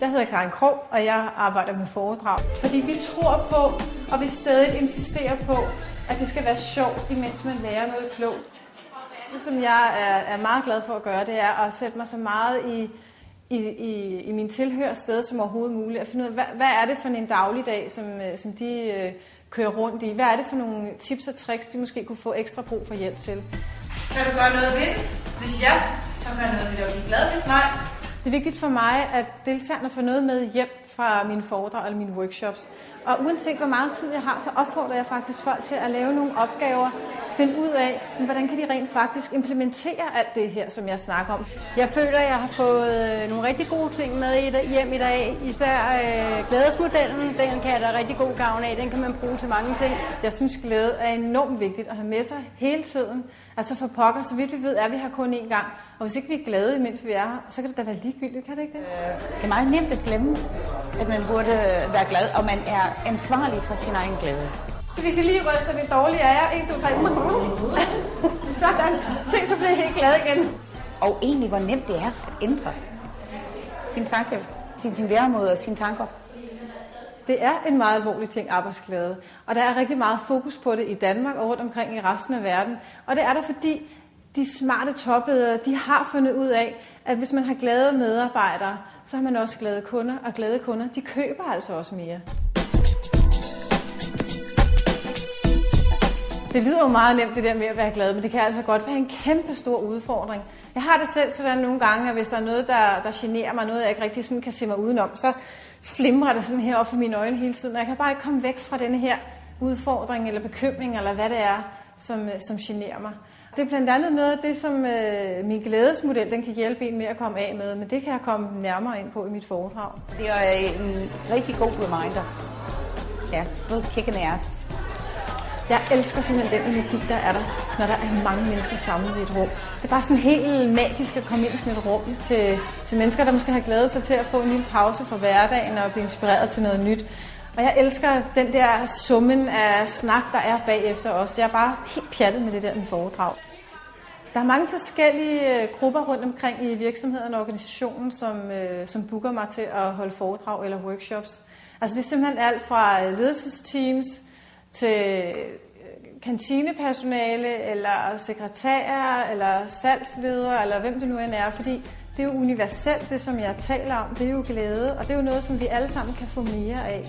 Jeg hedder Karin Krog, og jeg arbejder med foredrag. Fordi vi tror på, og vi stadig insisterer på, at det skal være sjovt, imens man lærer noget klogt. Det, som jeg er meget glad for at gøre, det er at sætte mig så meget i min tilhørssted som overhovedet muligt. At finde ud af, hvad er det for en dagligdag, som de kører rundt i? Hvad er det for nogle tips og tricks, de måske kunne få ekstra brug for hjælp til? Kan du gøre noget ved det? Hvis ja, så gør noget ved det, og blive glad, hvis nej. Det er vigtigt for mig, at deltagerne får noget med hjem fra mine foredrag eller mine workshops. Og uanset hvor meget tid jeg har, så opfordrer jeg faktisk folk til at lave nogle opgaver, finde ud af, hvordan kan de rent faktisk implementere alt det her, som jeg snakker om. Jeg føler, at jeg har fået nogle rigtig gode ting med hjem i dag. Især glædesmodellen, den kan jeg da rigtig god gavn af. Den kan man bruge til mange ting. Jeg synes, glæde er enormt vigtigt at have med sig hele tiden. Altså for pokker, så vidt vi ved, er vi her kun én gang. Og hvis ikke vi er glade, mens vi er her, så kan det da være ligegyldigt, kan det ikke det? Det er meget nemt at glemme, at man burde være glad, og man er ansvarlig for sin egen glæde. Så hvis I lige ryster det dårlige af jer, 1, 2, 3, sådan, se, så bliver jeg helt glad igen. Og egentlig, hvor nemt det er at ændre sin tanke, sin væremåde og sine tanker. Det er en meget alvorlig ting, arbejdsglæde. Og der er rigtig meget fokus på det i Danmark og rundt omkring i resten af verden. Og det er der, fordi de smarte topledere, de har fundet ud af, at hvis man har glade medarbejdere, så har man også glade kunder. Og glade kunder, de køber altså også mere. Det lyder jo meget nemt, det der med at være glad, men det kan altså godt være en kæmpe stor udfordring. Jeg har det selv sådan nogle gange, at hvis der er noget, der generer mig, noget jeg ikke rigtig sådan kan se mig udenom, så flimrer det sådan her op for mine øjne hele tiden, og jeg kan bare ikke komme væk fra denne her udfordring eller bekymring, eller hvad det er, som generer mig. Det er blandt andet noget af det, som min glædesmodel den kan hjælpe en med at komme af med, men det kan jeg komme nærmere ind på i mit foredrag. Det er en rigtig god reminder. Ja, little kick in the ass. Jeg elsker simpelthen den energi, der er der, når der er mange mennesker samlet i et rum. Det er bare sådan helt magisk at komme ind i sådan et rum til mennesker, der måske har glædet sig til at få en lille pause fra hverdagen og blive inspireret til noget nyt. Og jeg elsker den der summen af snak, der er bagefter os. Jeg er bare helt pjattet med det der med foredrag. Der er mange forskellige grupper rundt omkring i virksomheden og organisationen, som booker mig til at holde foredrag eller workshops. Altså det er simpelthen alt fra ledelsesteams til kantinepersonale, eller sekretærer, eller salgsledere, eller hvem det nu end er, fordi det er jo universelt, det som jeg taler om, det er jo glæde, og det er jo noget, som vi alle sammen kan få mere af.